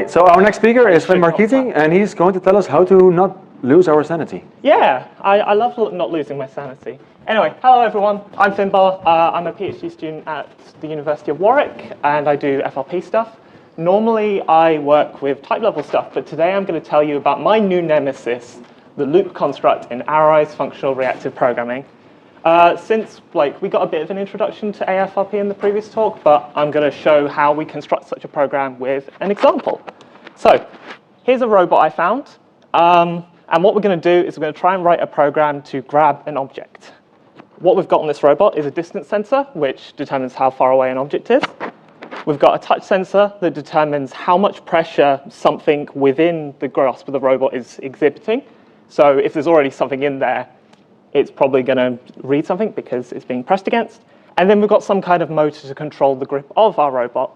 So our next speaker is Finnbar Keating, and he's going to tell us how to not lose our sanity. Yeah, I love not losing my sanity. Anyway, hello everyone, I'm Finnbar. I'm a PhD student at the University of Warwick, and I do FRP stuff. Normally I work with type level stuff, but today I'm going to tell you about my new nemesis, the loop construct in Arrowized functional reactive programming. Since we got a bit of an introduction to AFRP in the previous talk, but I'm going to show how we construct such a program with an example. So here's a robot I found, and what we're going to do is we're going to try and write a program to grab an object. What we've got on this robot is a distance sensor, which determines how far away an object is. We've got a touch sensor that determines how much pressure something within the grasp of the robot is exhibiting. So if there's already something in there, it's probably going to read something because it's being pressed against. And then we've got some kind of motor to control the grip of our robot.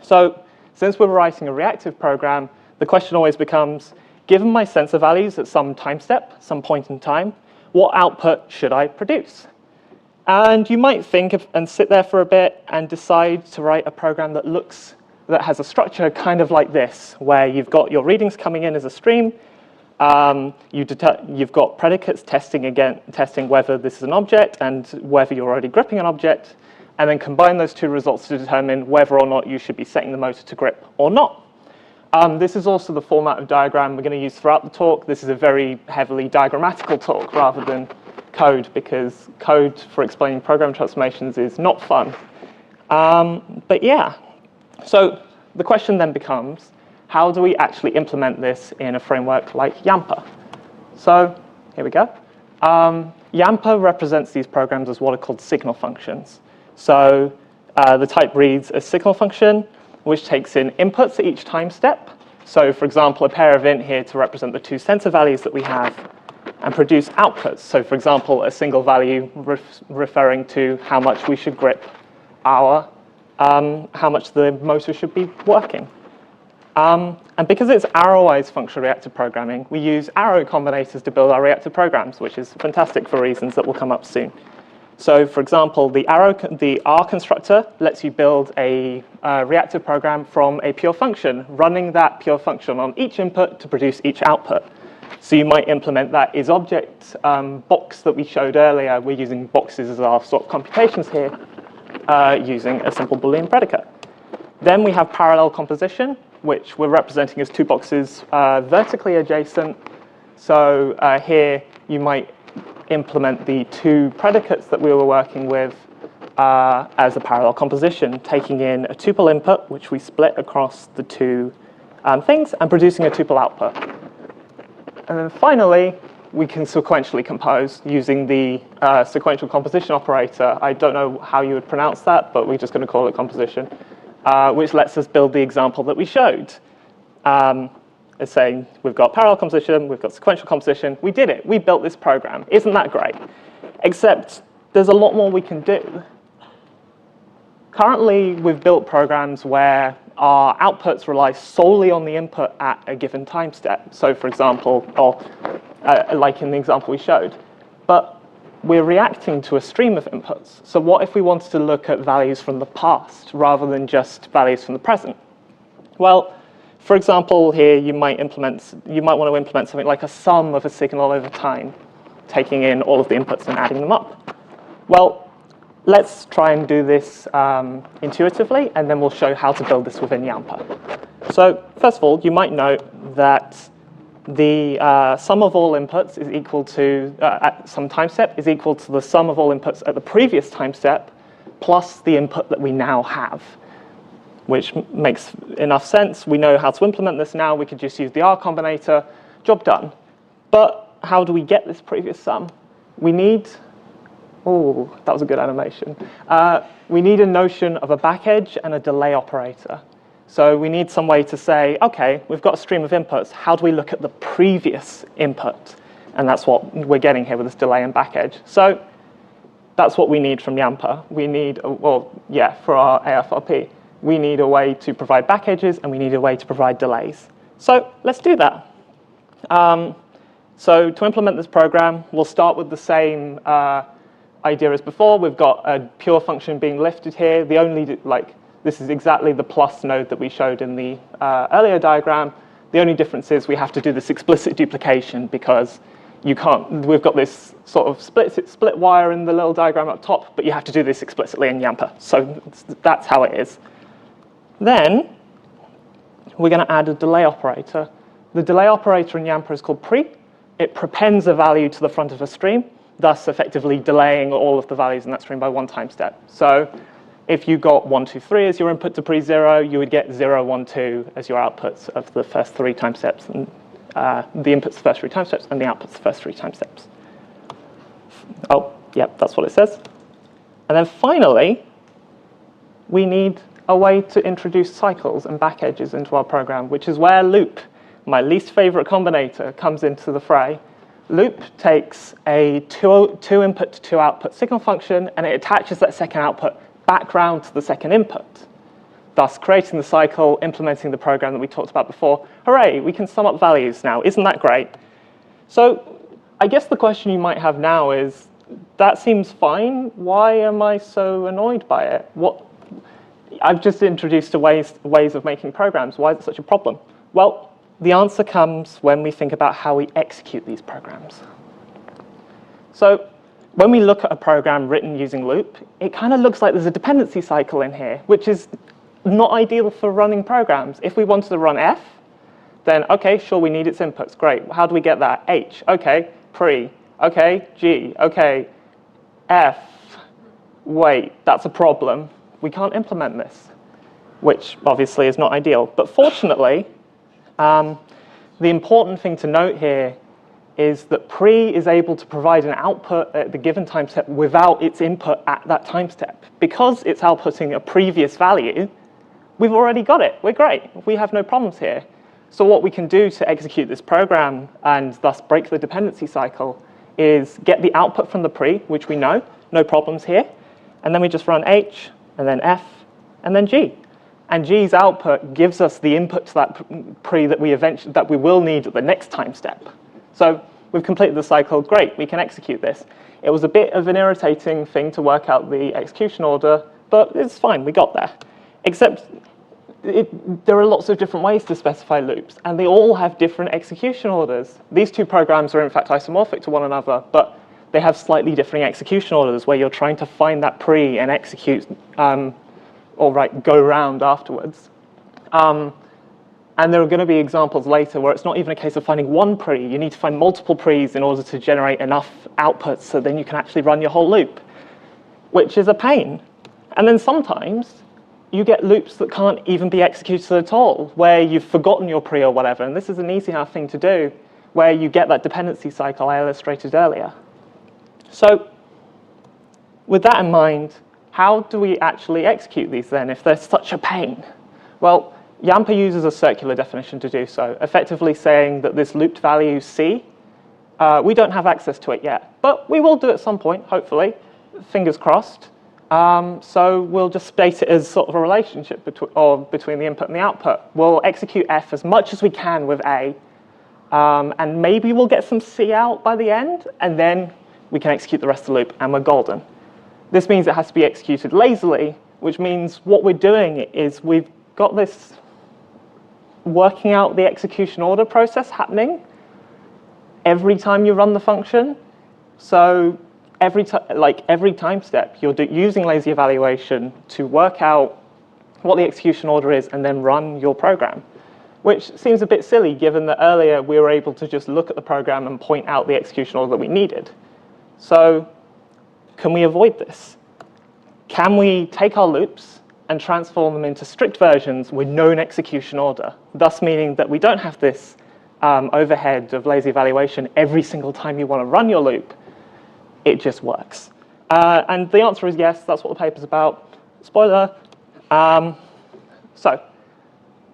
So since we're writing a reactive program, the question always becomes, given my sensor values at some time step, some point in time, what output should I produce? And you might think and sit there for a bit and decide to write a program that has a structure kind of like this, where you've got your readings coming in as a stream. You've got predicates testing whether this is an object and whether you're already gripping an object, and then combine those two results to determine whether or not you should be setting the motor to grip or not. This is also the format of diagram we're going to use throughout the talk. This is a very heavily diagrammatical talk rather than code, because code for explaining program transformations is not fun. But yeah, so the question then becomes, how do we actually implement this in a framework like Yampa? So here we go. Yampa represents these programs as what are called signal functions. So the type reads a signal function, which takes in inputs at each time step. So for example, a pair of int here to represent the two sensor values that we have, and produce outputs. So for example, a single value referring to how much we should grip how much the motor should be working. And because it's Arrowized functional reactive programming, we use arrow combinators to build our reactive programs, which is fantastic for reasons that will come up soon. So for example, the R constructor lets you build a reactive program from a pure function, running that pure function on each input to produce each output. So you might implement that isObject box that we showed earlier. We're using boxes as our sort of computations here, using a simple Boolean predicate. Then we have parallel composition, which we're representing as two boxes vertically adjacent. So here you might implement the two predicates that we were working with as a parallel composition, taking in a tuple input, which we split across the two things, and producing a tuple output. And then finally, we can sequentially compose using the sequential composition operator. I don't know how you would pronounce that, but we're just going to call it composition. Which lets us build the example that we showed. It's saying we've got parallel composition, we've got sequential composition. We did it. We built this program. Isn't that great? Except there's a lot more we can do. Currently, we've built programs where our outputs rely solely on the input at a given time step. So for example, like in the example we showed. But we're reacting to a stream of inputs. So what if we wanted to look at values from the past rather than just values from the present? Well, for example, here you might want to implement something like a sum of a signal over time, taking in all of the inputs and adding them up. Well, let's try and do this intuitively, and then we'll show how to build this within Yampa. So first of all, you might note that the sum of all inputs is equal to, at some time step, is equal to the sum of all inputs at the previous time step plus the input that we now have, which makes enough sense. We know how to implement this now. We could just use the R combinator. Job done. But how do we get this previous sum? We need, oh, that was a good animation. We need a notion of a back edge and a delay operator. So we need some way to say, okay, we've got a stream of inputs. How do we look at the previous input? And that's what we're getting here with this delay and back edge. So that's what we need from Yampa. We need, well, yeah, for our AFRP, we need a way to provide back edges and we need a way to provide delays. So let's do that. So to implement this program, we'll start with the same idea as before. We've got a pure function being lifted here. The only This is exactly the plus node that we showed in the earlier diagram. The only difference is we have to do this explicit duplication because you can't, we've got this sort of split wire in the little diagram up top, but you have to do this explicitly in Yampa. So that's how it is. Then we're going to add a delay operator. The delay operator in Yampa is called pre. It prepends a value to the front of a stream, thus effectively delaying all of the values in that stream by one time step. So if you got 1, 2, 3 as your input to pre0, you would get 0, 1, 2 as your outputs of the first 3 time steps, and the inputs the first 3 time steps, and the outputs the first 3 time steps. Oh, yep, that's what it says. And then finally, we need a way to introduce cycles and back edges into our program, which is where loop, my least favorite combinator, comes into the fray. Loop takes a 2 input to 2 output signal function, and it attaches that second output back round to the second input, thus creating the cycle, implementing the program that we talked about before. Hooray, we can sum up values now. Isn't that great? So I guess the question you might have now is, that seems fine. Why am I so annoyed by it? I've just introduced ways of making programs. Why is it such a problem? Well, the answer comes when we think about how we execute these programs. So when we look at a program written using loop, it kind of looks like there's a dependency cycle in here, which is not ideal for running programs. If we wanted to run F, then okay, sure, we need its inputs. Great. How do we get that? H. Okay. Pre. Okay. G. Okay. F. Wait, that's a problem. We can't implement this, which obviously is not ideal. But fortunately, the important thing to note here is that pre is able to provide an output at the given time step without its input at that time step. Because it's outputting a previous value, we've already got it. We're great. We have no problems here. So what we can do to execute this program and thus break the dependency cycle is get the output from the pre, which we know, no problems here. And then we just run H, and then F, and then G. And G's output gives us the input to that pre that we will need at the next time step. So we've completed the cycle. Great, we can execute this. It was a bit of an irritating thing to work out the execution order, but it's fine, we got there. Except there are lots of different ways to specify loops, and they all have different execution orders. These two programs are in fact isomorphic to one another, but they have slightly differing execution orders where you're trying to find that pre and execute, go round afterwards. And there are going to be examples later where it's not even a case of finding one pre. You need to find multiple pre's in order to generate enough outputs so then you can actually run your whole loop, which is a pain. And then sometimes you get loops that can't even be executed at all, where you've forgotten your pre or whatever. And this is an easy enough thing to do, where you get that dependency cycle I illustrated earlier. So with that in mind, how do we actually execute these then if they're such a pain? Well, Yampa uses a circular definition to do so, effectively saying that this looped value C, we don't have access to it yet, but we will do at some point, hopefully, fingers crossed. So we'll just state it as sort of a relationship between the input and the output. We'll execute F as much as we can with A, and maybe we'll get some C out by the end, and then we can execute the rest of the loop, and we're golden. This means it has to be executed lazily, which means what we're doing is we've got this working out the execution order process happening every time you run the function. So every time step, you're using lazy evaluation to work out what the execution order is and then run your program, which seems a bit silly given that earlier we were able to just look at the program and point out the execution order that we needed. So can we avoid this? Can we take our loops and transform them into strict versions with known execution order, thus meaning that we don't have this overhead of lazy evaluation every single time you want to run your loop? It just works. And the answer is yes, that's what the paper's about. Spoiler. So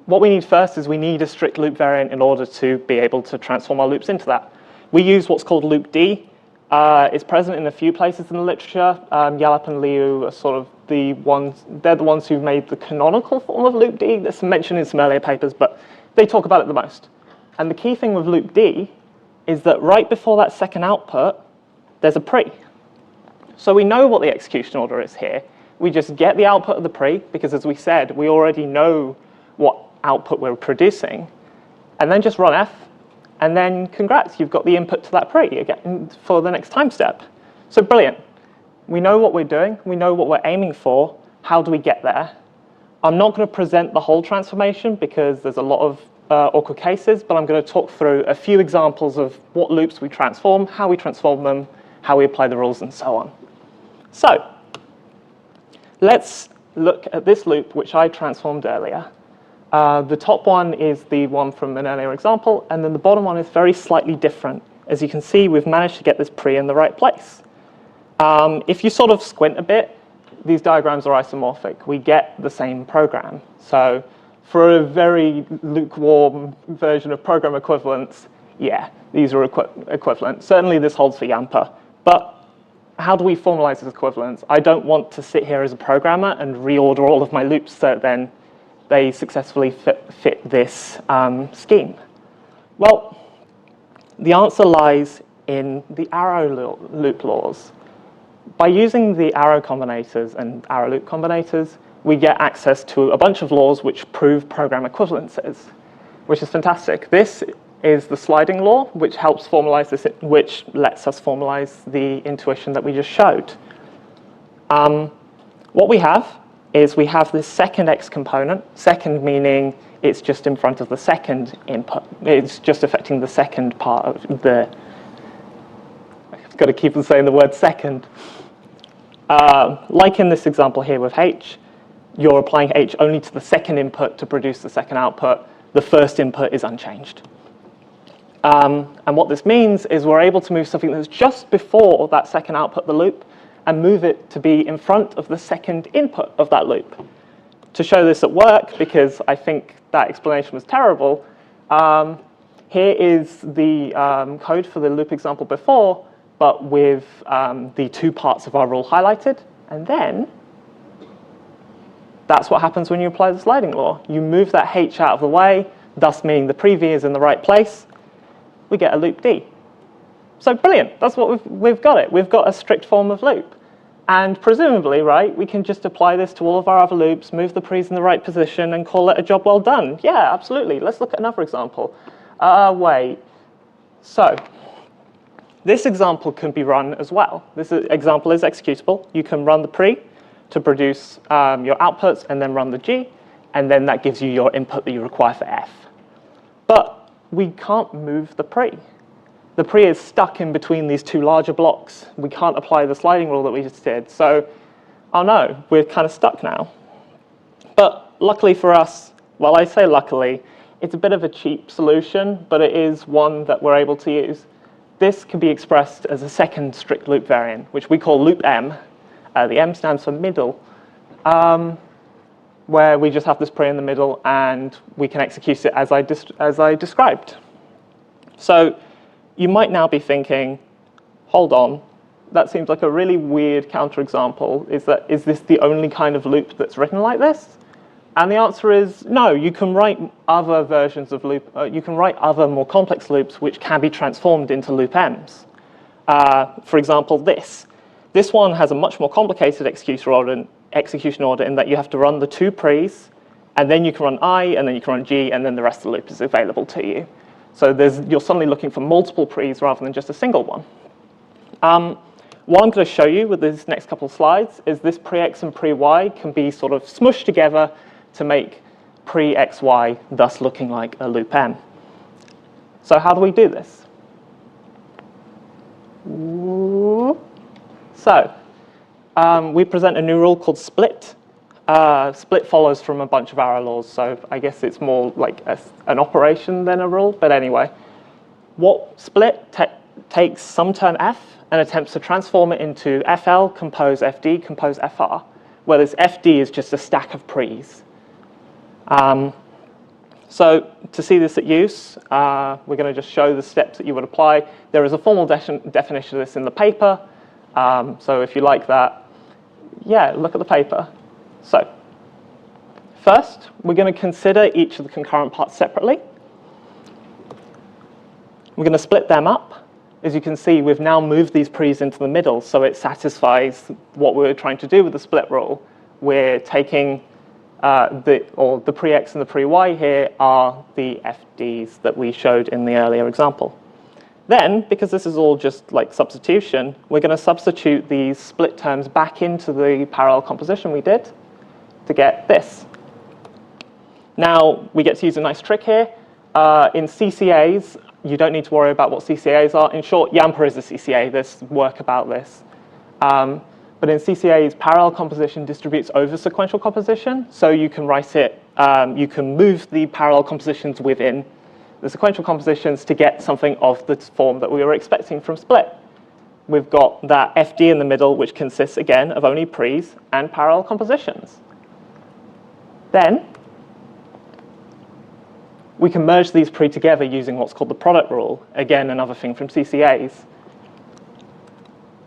what we need first is we need a strict loop variant in order to be able to transform our loops into that. We use what's called loopd. It's present in a few places in the literature. Yalap and Liu are sort of they're the ones who made the canonical form of loopd. There's some mention in some earlier papers, but they talk about it the most. And the key thing with loopd is that right before that second output, there's a pre. So we know what the execution order is here, we just get the output of the pre, because as we said, we already know what output we're producing, and then just run f, and then congrats, you've got the input to that pre again for the next time step. So brilliant. We know what we're doing, we know what we're aiming for. How do we get there? I'm not going to present the whole transformation because there's a lot of awkward cases, but I'm going to talk through a few examples of what loops we transform, how we transform them, how we apply the rules, and so on. So let's look at this loop, which I transformed earlier. The top one is the one from an earlier example, and then the bottom one is very slightly different. As you can see, we've managed to get this pre in the right place. If you sort of squint a bit, these diagrams are isomorphic. We get the same program. So for a very lukewarm version of program equivalence, yeah, these are equivalent. Certainly this holds for Yampa. But how do we formalize this equivalence? I don't want to sit here as a programmer and reorder all of my loops so that then they successfully fit this scheme. Well, the answer lies in the ArrowLoop laws. By using the arrow combinators and ArrowLoop combinators, we get access to a bunch of laws which prove program equivalences, which is fantastic. This is the sliding law, which helps formalize this, which lets us formalize the intuition that we just showed. What we have is we have this second x component, second meaning it's just in front of the second input. It's just affecting the second part of the, I've got to keep on saying the word second. Like in this example here with h, you're applying h only to the second input to produce the second output. The first input is unchanged. And what this means is we're able to move something that's just before that second output of the loop and move it to be in front of the second input of that loop. To show this at work, because I think that explanation was terrible, here is the code for the loop example before, but with the two parts of our rule highlighted. And then that's what happens when you apply the sliding law. You move that h out of the way, thus meaning the pre-v is in the right place. We get a loop D. So brilliant, that's what we've got it. We've got a strict form of loop. And presumably, right, we can just apply this to all of our other loops, move the pre's in the right position, and call it a job well done. Yeah, absolutely. Let's look at another example. Wait. So this example can be run as well. This example is executable. You can run the pre to produce your outputs, and then run the G, and then that gives you your input that you require for F. But we can't move the pre. The pre is stuck in between these two larger blocks. We can't apply the sliding rule that we just did. So, oh no, we're kind of stuck now. But luckily for us, well, I say luckily, it's a bit of a cheap solution, but it is one that we're able to use. This can be expressed as a second strict loop variant, which we call loop M. The M stands for middle, where we just have this pre in the middle, and we can execute it as I described. So you might now be thinking, hold on, that seems like a really weird counterexample. Is this the only kind of loop that's written like this? And the answer is no. You can write other versions of loop. You can write other more complex loops which can be transformed into loop M's. For example, this. This one has a much more complicated execution order in that you have to run the two pre's, and then you can run I, and then you can run G, and then the rest of the loop is available to you. So you're suddenly looking for multiple pre's rather than just a single one. What I'm going to show you with these next couple of slides is this pre-x and pre-y can be sort of smushed together to make pre-xy, thus looking like a loop M. So how do we do this? So we present a new rule called split. Split follows from a bunch of arrow laws, so I guess it's more like an operation than a rule, but anyway. What split takes some term f and attempts to transform it into FL, compose FD, compose FR, where this FD is just a stack of pre's. So to see this at use, we're going to just show the steps that you would apply. There is a formal definition of this in the paper, so if you like that, yeah, look at the paper. So first, we're going to consider each of the concurrent parts separately. We're going to split them up, as you can see, we've now moved these pre's into the middle, so it satisfies what we were trying to do with the split rule. We're taking the pre-x and the pre-y here are the FDs that we showed in the earlier example. Then, because this is all just like substitution, we're going to substitute these split terms back into the parallel composition we did to get this. Now, we get to use a nice trick here. In CCAs, you don't need to worry about what CCAs are. In short, Yampa is a CCA. There's work about this. But in CCAs, parallel composition distributes over sequential composition. So you can write it, you can move the parallel compositions within the sequential compositions to get something of the form that we were expecting from split. We've got that FD in the middle, which consists, again, of only pre's and parallel compositions. Then, we can merge these pre together using what's called the product rule. Again, another thing from CCAs,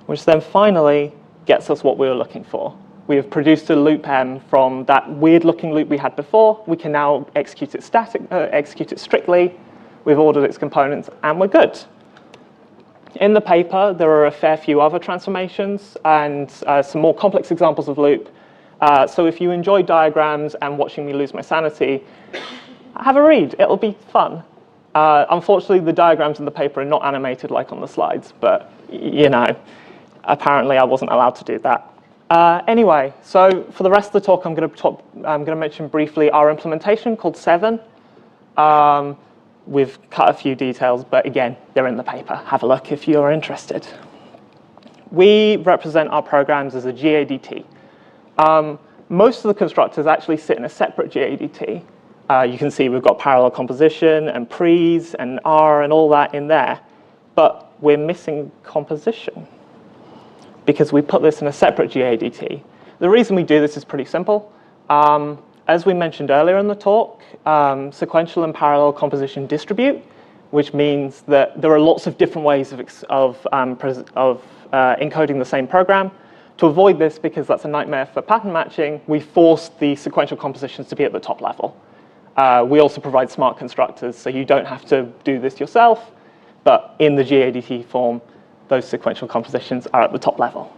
which then finally gets us what we were looking for. We have produced a loop M from that weird-looking loop we had before. We can now execute it execute it strictly. We've ordered its components, and we're good. In the paper, there are a fair few other transformations and some more complex examples of loop. So if you enjoy diagrams and watching me lose my sanity, have a read. It'll be fun. Unfortunately, the diagrams in the paper are not animated like on the slides, but you know, apparently I wasn't allowed to do that. Anyway, so for the rest of the talk, I'm going to mention briefly our implementation called 7. We've cut a few details, but again, they're in the paper. Have a look if you're interested. We represent our programs as a GADT. Most of the constructors actually sit in a separate GADT. You can see we've got parallel composition and pre's and R and all that in there, but we're missing composition because we put this in a separate GADT. The reason we do this is pretty simple. As we mentioned earlier in the talk, sequential and parallel composition distribute, which means that there are lots of different ways of encoding the same program. To avoid this, because that's a nightmare for pattern matching, we forced the sequential compositions to be at the top level. We also provide smart constructors, so you don't have to do this yourself, but in the GADT form, those sequential compositions are at the top level.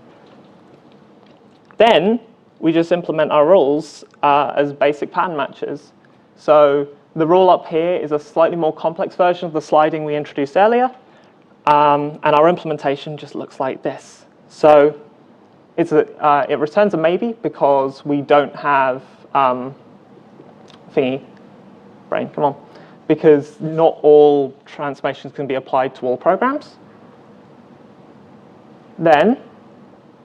Then we just implement our rules as basic pattern matches. So the rule up here is a slightly more complex version of the sliding we introduced earlier, and our implementation just looks like this. So it returns a maybe because we don't have because not all transformations can be applied to all programs. Then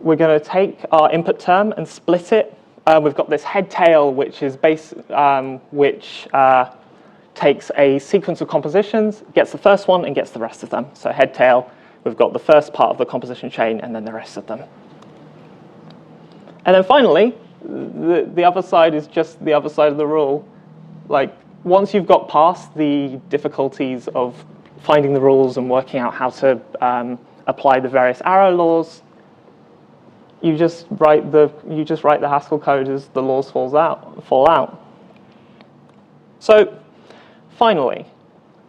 we're going to take our input term and split it. We've got this head-tail, which is takes a sequence of compositions, gets the first one, and gets the rest of them. So head-tail, we've got the first part of the composition chain, and then the rest of them. And then finally, the other side is just the other side of the rule. Like, once you've got past the difficulties of finding the rules and working out how to apply the various arrow laws, you just write the Haskell code as the laws fall out. So finally,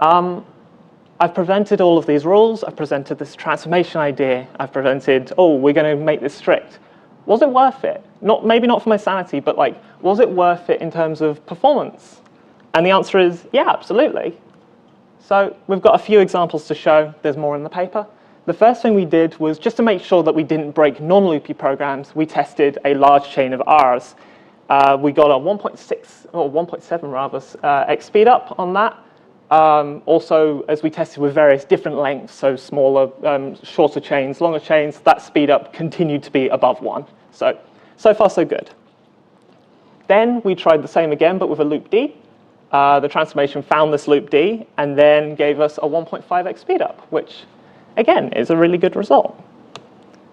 I've presented all of these rules. I've presented this transformation idea. I've presented, we're going to make this strict. Was it worth it? Maybe not for my sanity, but like, was it worth it in terms of performance? And the answer is, yeah, absolutely. So we've got a few examples to show. There's more in the paper. The first thing we did was just to make sure that we didn't break non-loopy programs, we tested a large chain of R's. We got a 1.6 or 1.7 rather x speed up on that. Also, as we tested with various different lengths, so smaller, shorter chains, longer chains, that speed up continued to be above 1. So far so good. Then we tried the same again, but with a loop D. The transformation found this loop D and then gave us a 1.5x speed up, which again is a really good result.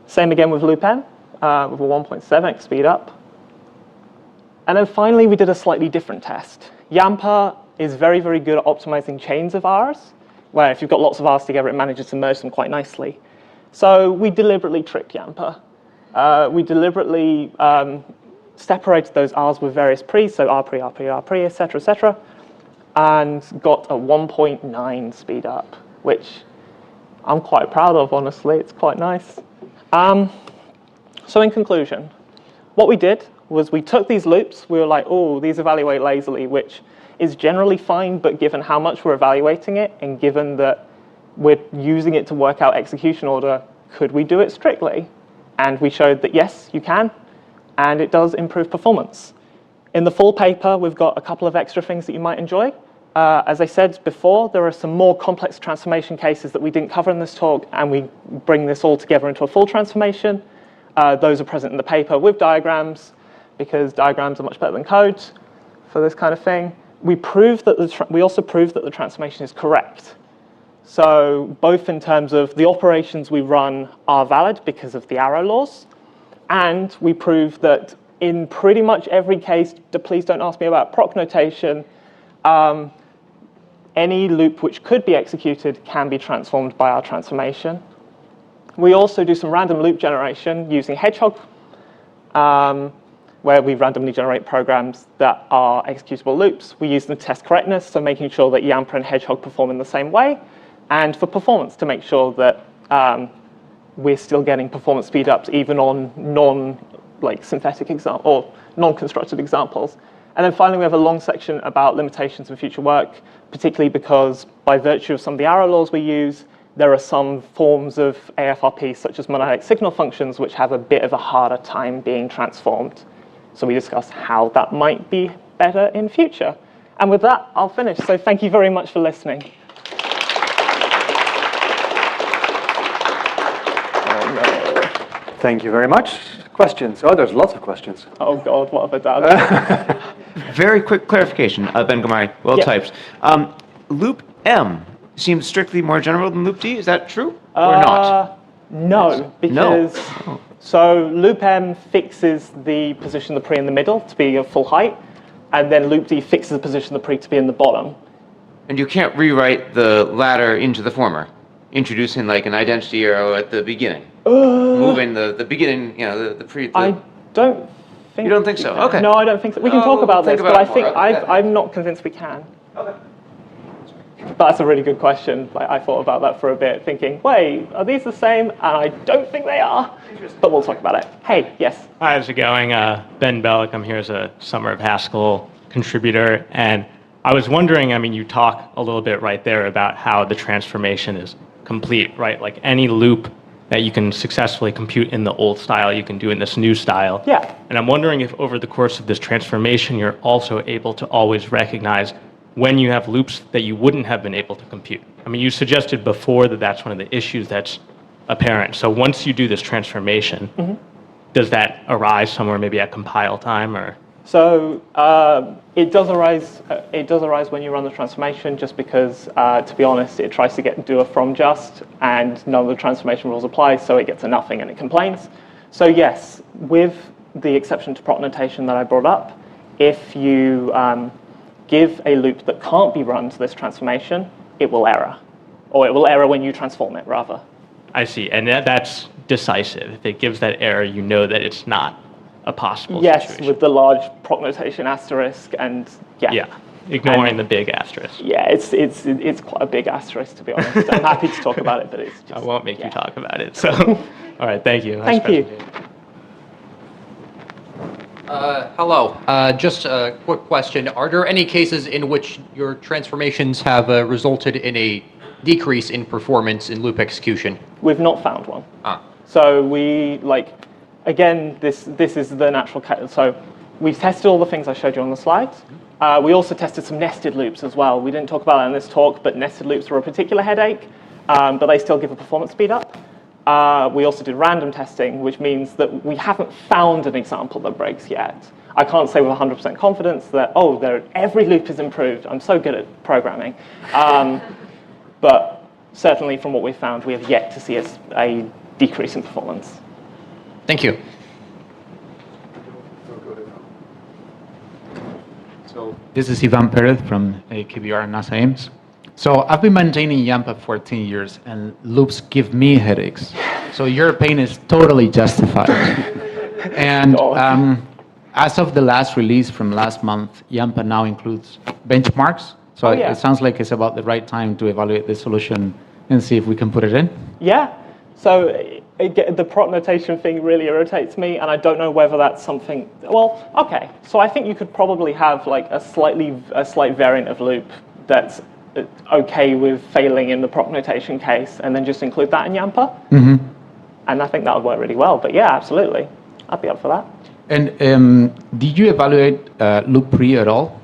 Same again with loop N, with a 1.7x speed up. And then finally we did a slightly different test. Yampa is very, very good at optimizing chains of R's, where if you've got lots of R's together, it manages to merge them quite nicely. So we deliberately tricked Yampa. We deliberately separated those R's with various pre's, so R pre, R pre, R pre, etc., and got a 1.9 speed up, which I'm quite proud of, honestly. It's quite nice. So in conclusion, what we did was we took these loops. We were like, oh, these evaluate lazily, which is generally fine, but given how much we're evaluating it, and given that we're using it to work out execution order, could we do it strictly? And we showed that yes, you can, and it does improve performance. In the full paper, we've got a couple of extra things that you might enjoy. As I said before, there are some more complex transformation cases that we didn't cover in this talk, and we bring this all together into a full transformation. Those are present in the paper with diagrams, because diagrams are much better than code for this kind of thing. We also proved that the transformation is correct. So both in terms of the operations we run are valid because of the arrow laws, and we proved that in pretty much every case, please don't ask me about proc notation, any loop which could be executed can be transformed by our transformation. We also do some random loop generation using Hedgehog, where we randomly generate programs that are executable loops. We use them to test correctness, so making sure that Yampa and Hedgehog perform in the same way, and for performance, to make sure that we're still getting performance speedups even on synthetic examples or non-constructed examples. And then finally, we have a long section about limitations in future work, particularly because by virtue of some of the arrow laws we use, there are some forms of AFRP, such as monadic signal functions, which have a bit of a harder time being transformed. So we discuss how that might be better in future. And with that, I'll finish. So thank you very much for listening. Thank you very much. Questions? Oh, there's lots of questions. Oh God, what have I done? Very quick clarification, Ben Gamari, well typed. Loop M seems strictly more general than Loop D. Is that true or not? No, because so Loop M fixes the position of the pre in the middle to be of full height, and then Loop D fixes the position of the pre to be in the bottom. And you can't rewrite the latter into the former, introducing like an identity arrow at the beginning, moving the beginning, the pre. I don't think. You don't think so? Okay. No, I don't think so. We can talk about this, but I think I'm not convinced we can. Okay. But that's a really good question. I thought about that for a bit, thinking, wait, are these the same? And I don't think they are. But we'll talk about it. Hey, yes. Hi, how's it going? Ben Bellick. I'm here as a Summer of Haskell contributor. And I was wondering, you talk a little bit right there about how the transformation is complete, right? Like any loop that you can successfully compute in the old style, you can do in this new style. Yeah. And I'm wondering if over the course of this transformation, you're also able to always recognize when you have loops that you wouldn't have been able to compute. You suggested before that that's one of the issues that's apparent. So once you do this transformation, does that arise somewhere maybe at compile time or? So it does arise. It does arise when you run the transformation, just because, to be honest, it tries to do a from just, and none of the transformation rules apply, so it gets a nothing and it complains. So yes, with the exception to proc notation that I brought up, if you give a loop that can't be run to this transformation, it will error, or it will error when you transform it, rather. I see, and that's decisive. If it gives that error, you know that it's not a possible situation. Yes, with the large proc notation asterisk, and yeah, ignoring the big asterisk. Yeah, it's quite a big asterisk, to be honest. I'm happy to talk about it, but it's just... I won't make you talk about it, so. All right, thank you. Thank you. Hello. Just a quick question. Are there any cases in which your transformations have resulted in a decrease in performance in loop execution? We've not found one. So we, again, this is the natural case. So we've tested all the things I showed you on the slides. We also tested some nested loops as well. We didn't talk about that in this talk, but nested loops are a particular headache, but they still give a performance speed up. We also did random testing, which means that we haven't found an example that breaks yet. I can't say with 100% confidence that, every loop is improved. I'm so good at programming. But certainly from what we've found, we have yet to see a decrease in performance. Thank you. So this is Ivan Perez from KBR and NASA Ames. So I've been maintaining Yampa for 14 years, and loops give me headaches. So your pain is totally justified. And as of the last release from last month, Yampa now includes benchmarks. So it sounds like it's about the right time to evaluate the solution and see if we can put it in? Yeah. So the prop notation thing really irritates me, and I don't know whether that's something. Well, okay. So I think you could probably have like a slight variant of loop that's okay with failing in the prop notation case, and then just include that in Yampa. Mm-hmm. And I think that would work really well. But yeah, absolutely, I'd be up for that. And did you evaluate loop pre at all?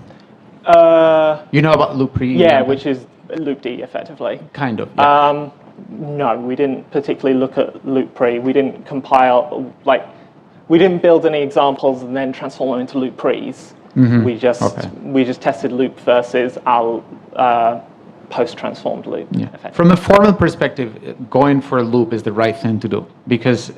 You know about loop pre? Yeah, which is loop D effectively. Kind of. Yeah. No, we didn't particularly look at loop pre. We didn't compile, we didn't build any examples and then transform them into loop pre's. Mm-hmm. We just tested loop versus our post-transformed loop. Yeah. From a formal perspective, going for a loop is the right thing to do, because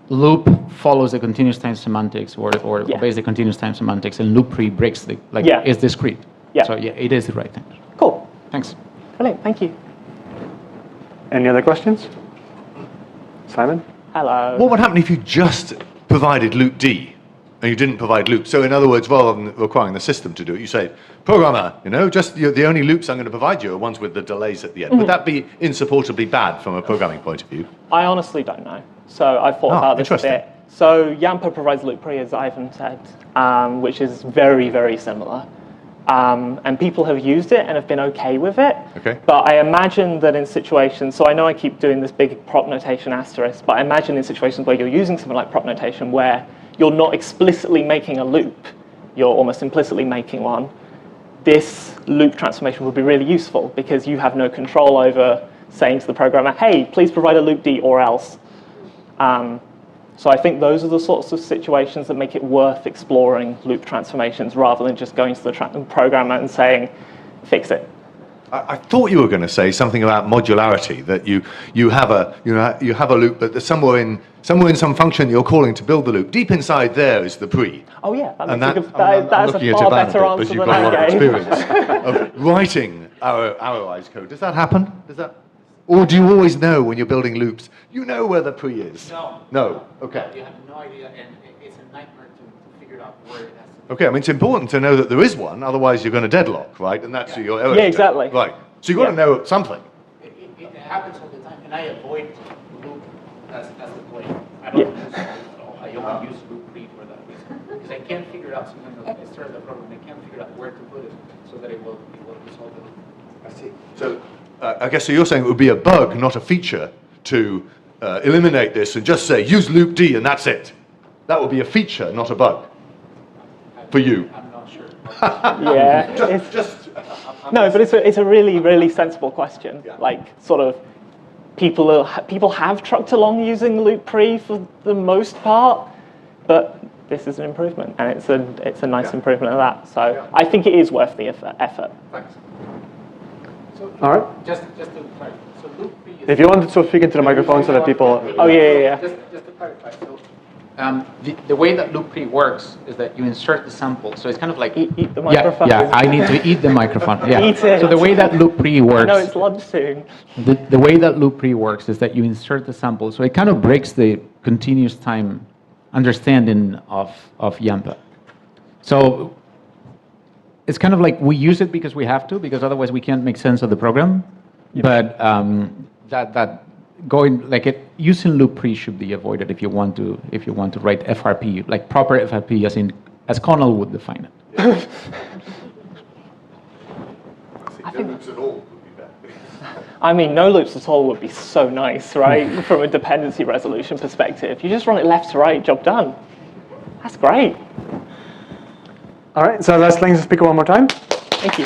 loop follows the continuous time semantics or obeys the continuous time semantics, and loop pre breaks the is discrete. Yeah. So yeah, it is the right thing. Cool. Thanks. Brilliant. Thank you. Any other questions? Simon? Hello. What would happen if you just provided loop D and you didn't provide loop? So in other words, rather than requiring the system to do it, you say, programmer, just the only loops I'm going to provide you are ones with the delays at the end. Would that be insupportably bad from a programming point of view? I honestly don't know. So I thought about this a bit. So Yampa provides loop pre, as Ivan said, which is very, very similar. And people have used it and have been okay with it. Okay. But I imagine that in situations, so I know I keep doing this big prop notation asterisk, but I imagine in situations where you're using something like prop notation where you're not explicitly making a loop, you're almost implicitly making one, this loop transformation would be really useful because you have no control over saying to the programmer, hey, please provide a loop D or else. So I think those are the sorts of situations that make it worth exploring loop transformations rather than just going to the programmer and saying, fix it. I thought you were going to say something about modularity, that you have a loop, but there's somewhere in some function you're calling to build the loop. Deep inside there is the pre. Oh yeah, And that is a far better answer than I gave. You've got a lot of experience of writing Arrowized code. Does that happen? Or do you always know when you're building loops, you know where the pre is? No. No? Okay. You have no idea, and it's a nightmare to figure out where it has to be. Okay, I mean, it's important to know that there is one, otherwise you're going to deadlock, right? And that's your error. Yeah, exactly. Right. So you've got to know something. It happens all the time, and I avoid loop as the play. I don't use loop at all. I only use loop pre for that reason. Because I can't figure out something that I started the program, I can't figure out where to put it so that it will resolve it. I see. So I guess so you're saying it would be a bug, not a feature, to eliminate this and just say, use loop D and that's it. That would be a feature, not a bug. For you. I'm not sure. Yeah. No, but it's a really, really sensible question. Yeah. Like, sort of, people have trucked along using loop pre for the most part, but this is an improvement, and it's a nice improvement of that. So I think it is worth the effort. Thanks. So, All right. Just to clarify, so loop pre is... If you wanted to speak into the microphone so that people... Oh, yeah. Just to clarify, so the way that loop pre works is that you insert the sample. So it's kind of like... Eat the microphone. Yeah, I need to eat the microphone. Yeah. Eat it. So the way that loop pre works... No, it's lunch soon. The way that loop pre works is that you insert the sample. So it kind of breaks the continuous time understanding of Yampa. So it's kind of like we use it because we have to, because otherwise we can't make sense of the program. Yep. But using loop pre should be avoided if you want to write FRP, like proper FRP as Connell would define it. No loops at all would be better. I mean, no loops at all would be so nice, right? From a dependency resolution perspective. You just run it left to right, job done. That's great. All right, so let's thank the speaker one more time. Thank you.